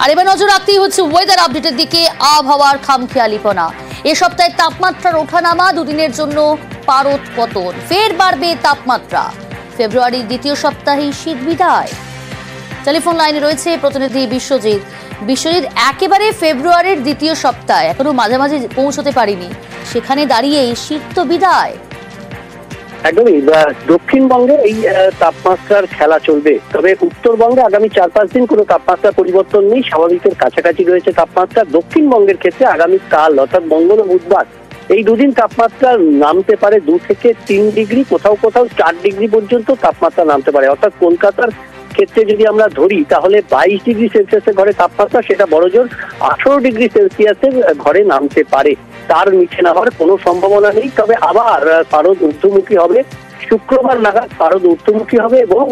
আর এবার নজর রাখতেই হচ্ছে ওয়েদার আপডেটের দিকে। আবহাওয়ার খামখেয়ালিপনা, এ সপ্তাহে তাপমাত্রার ওঠানামা, দুদিনের জন্য পারদ পতন, ফের বাড়বে তাপমাত্রা। ফেব্রুয়ারির দ্বিতীয় সপ্তাহে শীত বিদায়। টেলিফোন লাইনে রয়েছে প্রতিনিধি বিশ্বজিৎ। বিশ্বজিৎ, একেবারে ফেব্রুয়ারির দ্বিতীয় সপ্তাহে এখনো মাঝামাঝি পৌঁছতে পারিনি, সেখানে দাঁড়িয়ে শীত তো বিদায়। একদমই, দক্ষিণবঙ্গে এই তাপমাত্রার খেলা চলবে, তবে উত্তরবঙ্গে আগামী 4-5 দিন কোনো তাপমাত্রা পরিবর্তন নেই, স্বাভাবিকের কাছাকাছি রয়েছে তাপমাত্রা। দক্ষিণবঙ্গের ক্ষেত্রে আগামী কাল অর্থাৎ মঙ্গল ও বুধবার এই দুদিন তাপমাত্রা নামতে পারে 2 থেকে 3 ডিগ্রি, কোথাও কোথাও 4 ডিগ্রি পর্যন্ত তাপমাত্রা নামতে পারে। অর্থাৎ কলকাতার ক্ষেত্রে যদি আমরা ধরি তাহলে 22 ডিগ্রি সেলসিয়াসের ঘরে তাপমাত্রা, সেটা বড়জোর 18 ডিগ্রি সেলসিয়াসের ঘরে নামতে পারে। তার নিচে নামার কোনো সম্ভাবনা নেই। তবে আবার পারদ ঊর্ধ্বমুখী হবে, শুক্রবার নাগাদ পারদ ঊর্ধ্বমুখী হবে এবং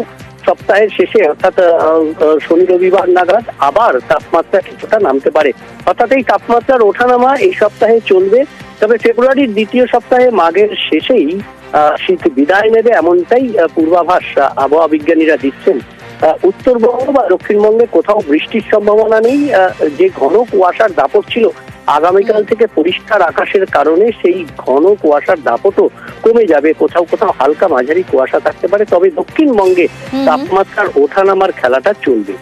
সপ্তাহের শেষে অর্থাৎ শনি রবিবার নাগাদ আবার তাপমাত্রা কিছুটা নামতে পারে। অর্থাৎ এই তাপমাত্রার ওঠানামা এই সপ্তাহে চলবে। তবে ফেব্রুয়ারির দ্বিতীয় সপ্তাহে মাঘের শেষেই শীত বিদায় নেবে, এমনটাই পূর্বাভাস আবহাওয়া বিজ্ঞানীরা দিচ্ছেন। উত্তরবঙ্গ বা দক্ষিণবঙ্গে কোথাও বৃষ্টির সম্ভাবনা নেই। যে ঘন কুয়াশার দাপট ছিল, আগামীকাল থেকে পরিষ্কার আকাশের কারণে সেই ঘন কুয়াশার দাপটও কমে যাবে, কোথাও কোথাও হালকা মাঝারি কুয়াশা থাকতে পারে। তবে দক্ষিণবঙ্গে তাপমাত্রার ওঠানামার খেলাটা চলবে।